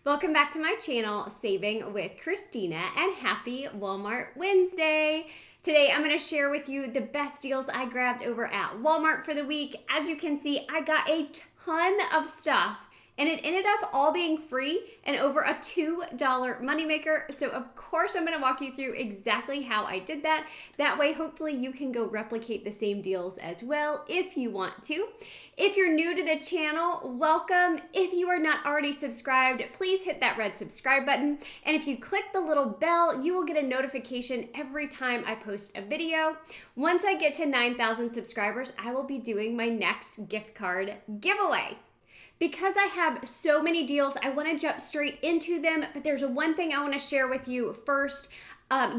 Welcome back to my channel, Saving with Christina, and happy Walmart Wednesday. Today I'm going to share with you the best deals I grabbed over at Walmart for the week. As you can see, I got a ton of stuff and it ended up all being free and over a $2 moneymaker. So of course I'm going to walk you through exactly how I did that. That way hopefully you can go replicate the same deals as well if you want to. If you're new to the channel, welcome. If you are not already subscribed, please hit that red subscribe button. And if you click the little bell, you will get a notification every time I post a video. Once I get to 9,000 subscribers, I will be doing my next gift card giveaway. Because I have so many deals, I want to jump straight into them, but there's one thing I want to share with you first.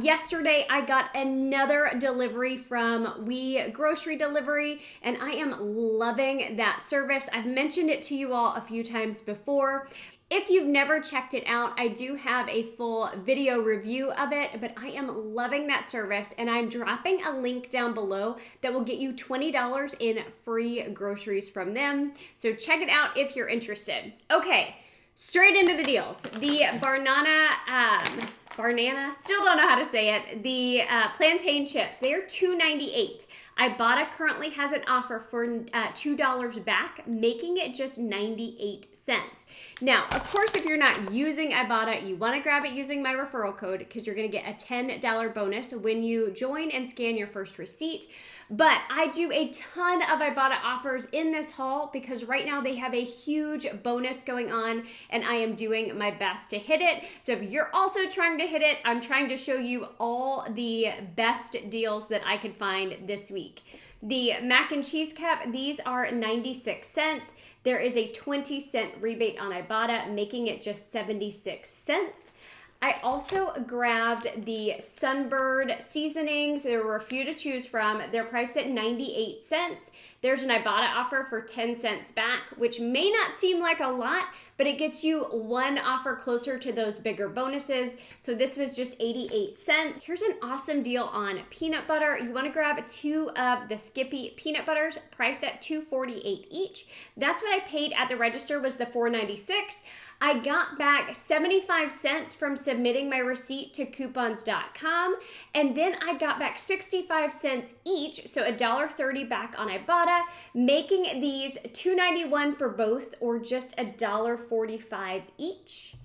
Yesterday, I got another delivery from We Grocery Delivery, and I am loving that service. I've mentioned it to you all a few times before. If you've never checked it out, I do have a full video review of it, but I am loving that service, and I'm dropping a link down below that will get you $20 in free groceries from them. So check it out if you're interested. Okay, straight into the deals. The Barnana, still don't know how to say it, the Plantain Chips, they are $2.98. Ibotta currently has an offer for $2 back, making it just 98 cents. Now, of course, if you're not using Ibotta, you want to grab it using my referral code because you're going to get a $10 bonus when you join and scan your first receipt. But I do a ton of Ibotta offers in this haul because right now they have a huge bonus going on and I am doing my best to hit it. So if you're also trying to hit it, I'm trying to show you all the best deals that I could find this week. The mac and cheese cup, these are 96 cents. There is a 20-cent rebate on Ibotta, making it just 76 cents. I also grabbed the Sunbird Seasonings. There were a few to choose from. They're priced at 98 cents. There's an Ibotta offer for 10 cents back, which may not seem like a lot, but it gets you one offer closer to those bigger bonuses. So this was just 88 cents. Here's an awesome deal on peanut butter. You want to grab 2 of the Skippy peanut butters priced at $2.48 each. That's what I paid at the register, was the $4.96. I got back 75 cents from submitting my receipt to coupons.com, and then I got back 65 cents each, so $1.30 back on Ibotta, making these $2.91 for both, or just $1.45 each.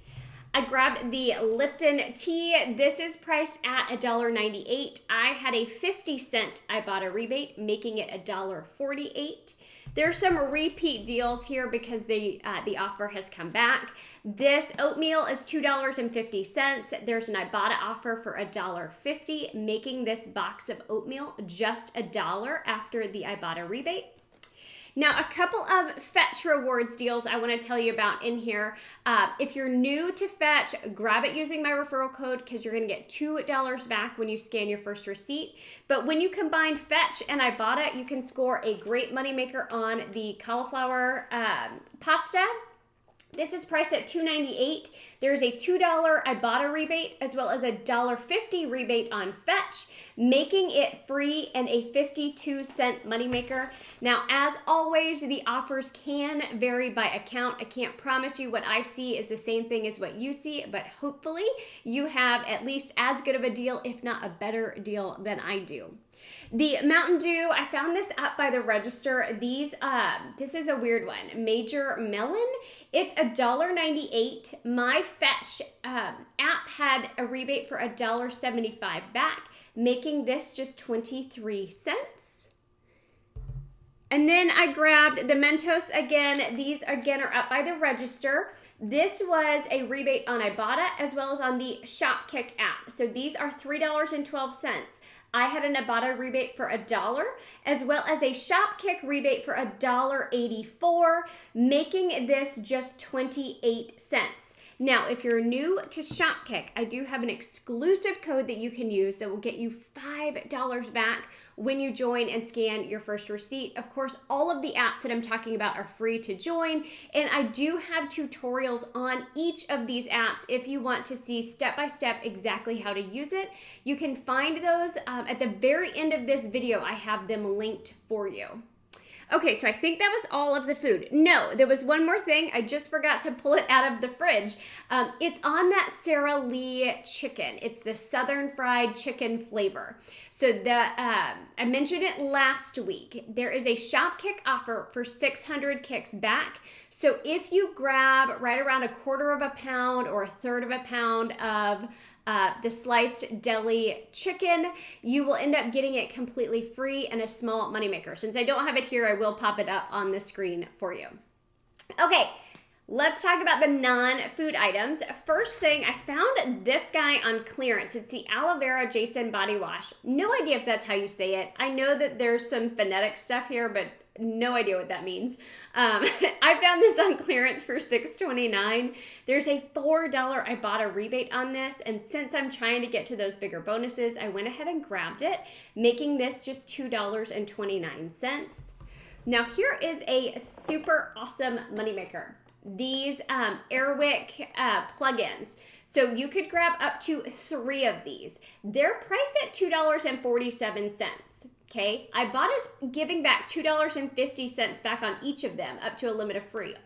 I grabbed the Lipton Tee. This is priced at $1.98. I had a 50-cent Ibotta rebate, making it $1.48. There's some repeat deals here because the offer has come back. This oatmeal is $2.50. There's an Ibotta offer for $1.50, making this box of oatmeal just $1 after the Ibotta rebate. Now, a couple of Fetch Rewards deals I want to tell you about in here. If you're new to Fetch, grab it using my referral code because you're going to get $2 back when you scan your first receipt. But when you combine Fetch and Ibotta, you can score a great moneymaker on the cauliflower pasta. This is priced at $2.98. There's a $2 Ibotta rebate as well as a $1.50 rebate on Fetch, making it free and a 52-cent moneymaker. Now, as always, the offers can vary by account. I can't promise you what I see is the same thing as what you see, but hopefully you have at least as good of a deal, if not a better deal than I do. The Mountain Dew, I found this up by the register. This is a weird one. Major Melon. It's $1.98. My Fetch app had a rebate for $1.75 back, making this just 23 cents. And then I grabbed the Mentos again. These again are up by the register. This was a rebate on Ibotta as well as on the Shopkick app. So these are $3.12. I had an Ibotta rebate for $1 as well as a Shopkick rebate for $1.84, making this just 28 cents. Now, if you're new to Shopkick, I do have an exclusive code that you can use that will get you $5 back when you join and scan your first receipt. Of course, all of the apps that I'm talking about are free to join, and I do have tutorials on each of these apps if you want to see step-by-step exactly how to use it. You can find those at the very end of this video. I have them linked for you. Okay, so I think that was all of the food. No, there was one more thing. I just forgot to pull it out of the fridge. It's on that Sara Lee chicken. It's the Southern fried chicken flavor. So I mentioned it last week. There is a shop kick offer for 600 kicks back. So if you grab right around a quarter of a pound or a third of a pound of the sliced deli chicken, you will end up getting it completely free and a small moneymaker. Since I don't have it here, I will pop it up on the screen for you. Okay, let's talk about the non-food items. First thing, I found this guy on clearance. It's the Aloe Vera Jason Body Wash. No idea if that's how you say it. I know that there's some phonetic stuff here, but no idea what that means. I found this on clearance for $6.29. There's a $4 Ibotta rebate on this, and since I'm trying to get to those bigger bonuses, I went ahead and grabbed it, making this just $2.29. Now here is a super awesome moneymaker. These Airwick plugins. So you could grab up to 3 of these. They're priced at $2.47. Okay, Ibotta's giving back $2.50 back on each of them, up to a limit of 3,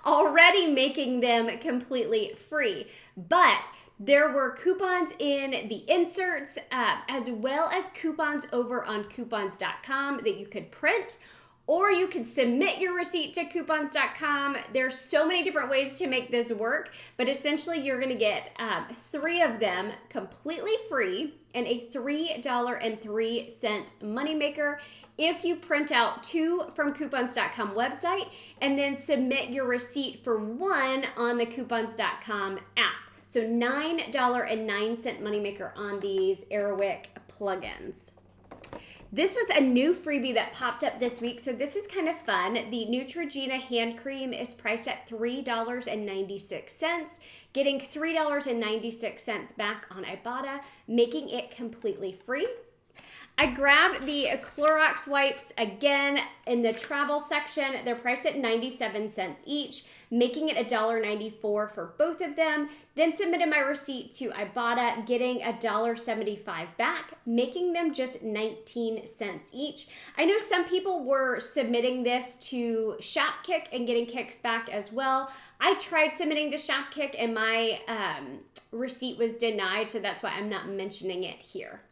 already making them completely free. But there were coupons in the inserts, as well as coupons over on coupons.com that you could print, or you could submit your receipt to coupons.com. There's so many different ways to make this work, but essentially you're gonna get 3 of them completely free and a $3.03 moneymaker if you print out 2 from coupons.com website and then submit your receipt for 1 on the coupons.com app. So $9.09 moneymaker on these Airwick plugins. This was a new freebie that popped up this week, so this is kind of fun. The Neutrogena hand cream is priced at $3.96, getting $3.96 back on Ibotta, making it completely free. I grabbed the Clorox Wipes again in the travel section. They're priced at 97 cents each, making it $1.94 for both of them. Then submitted my receipt to Ibotta, getting $1.75 back, making them just 19 cents each. I know some people were submitting this to Shopkick and getting kicks back as well. I tried submitting to Shopkick and my receipt was denied, so that's why I'm not mentioning it here.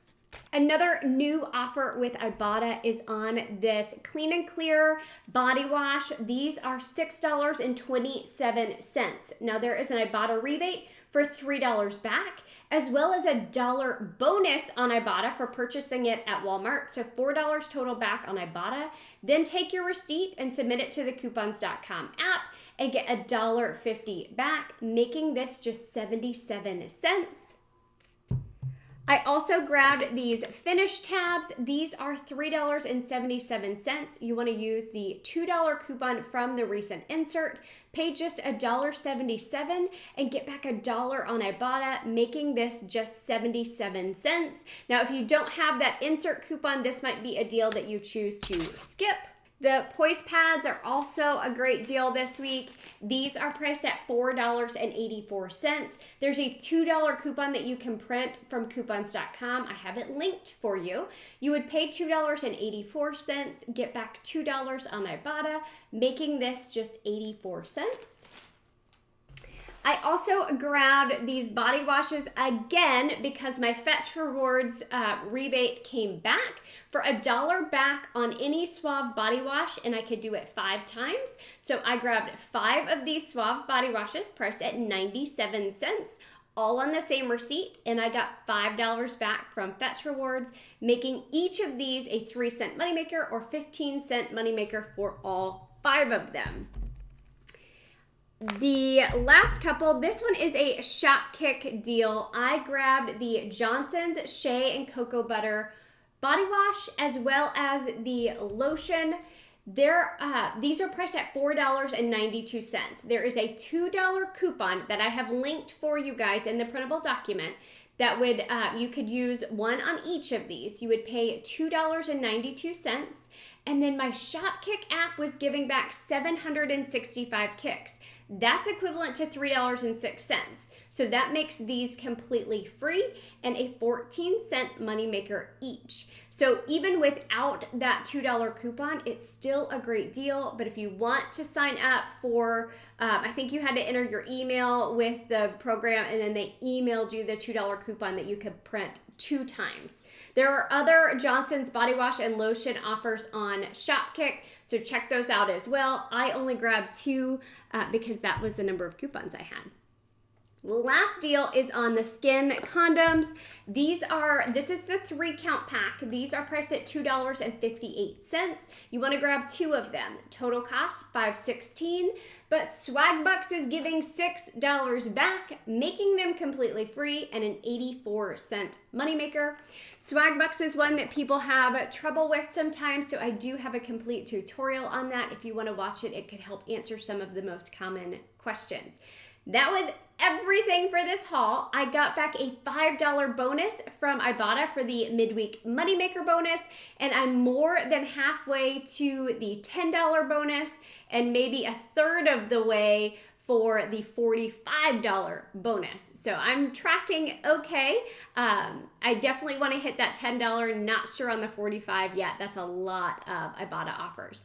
Another new offer with Ibotta is on this Clean and Clear body wash. These are $6.27. Now there is an Ibotta rebate for $3 back, as well as a $1 bonus on Ibotta for purchasing it at Walmart. So $4 total back on Ibotta. Then take your receipt and submit it to the coupons.com app and get $1.50 back, making this just 77 cents. I also grabbed these finish tabs. These are $3.77. You want to use the $2 coupon from the recent insert, pay just $1.77 and get back $1 on Ibotta, making this just 77 cents. Now, if you don't have that insert coupon, this might be a deal that you choose to skip. The Poise pads are also a great deal this week. These are priced at $4.84. There's a $2 coupon that you can print from coupons.com. I have it linked for you. You would pay $2.84, get back $2 on Ibotta, making this just 84 cents. I also grabbed these body washes again because my Fetch Rewards rebate came back for $1 back on any Suave body wash, and I could do it 5 times. So I grabbed 5 of these Suave body washes priced at 97 cents, all on the same receipt, and I got $5 back from Fetch Rewards, making each of these a 3-cent moneymaker or 15-cent moneymaker for all 5 of them. The last couple, this one is a Shopkick deal. I grabbed the Johnson's Shea and Cocoa Butter body wash as well as the lotion. These are priced at $4.92. There is a $2 coupon that I have linked for you guys in the printable document that would you could use 1 on each of these. You would pay $2.92, and then my Shopkick app was giving back 765 kicks. That's equivalent to $3.06. So that makes these completely free and a 14-cent moneymaker each. So even without that $2 coupon, it's still a great deal. But if you want to sign up for, I think you had to enter your email with the program, and then they emailed you the $2 coupon that you could print 2 times. There are other Johnson's body wash and lotion offers on Shopkick, so check those out as well. I only grabbed 2 because that was the number of coupons I had. Last deal is on the skin condoms. This is the 3-count pack. These are priced at $2.58. You want to grab 2 of them. Total cost $5.16, but Swagbucks is giving $6 back, making them completely free and an 84-cent moneymaker. Swagbucks is one that people have trouble with sometimes, so I do have a complete tutorial on that. If you want to watch it, it could help answer some of the most common questions. That was everything for this haul. I got back a $5 bonus from Ibotta for the midweek moneymaker bonus, and I'm more than halfway to the $10 bonus and maybe a third of the way for the $45 bonus. So I'm tracking okay. I definitely want to hit that $10, not sure on the $45 yet. That's a lot of Ibotta offers.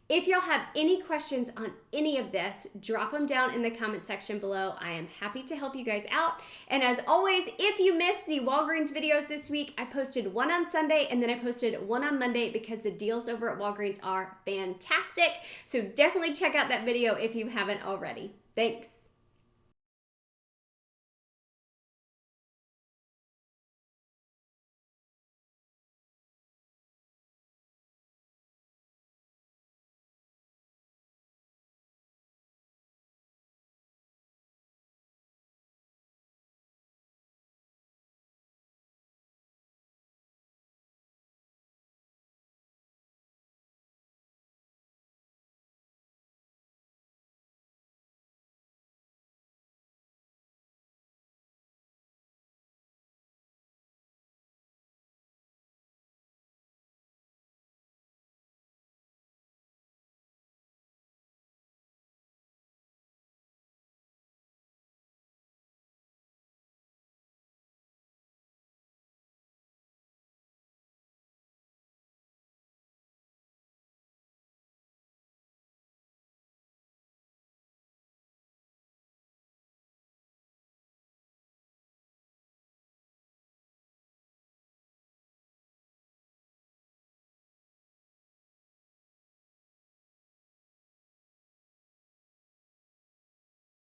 If y'all have any questions on any of this, drop them down in the comment section below. I am happy to help you guys out. And as always, if you missed the Walgreens videos this week, I posted one on Sunday and then I posted one on Monday because the deals over at Walgreens are fantastic. So definitely check out that video if you haven't already. Thanks.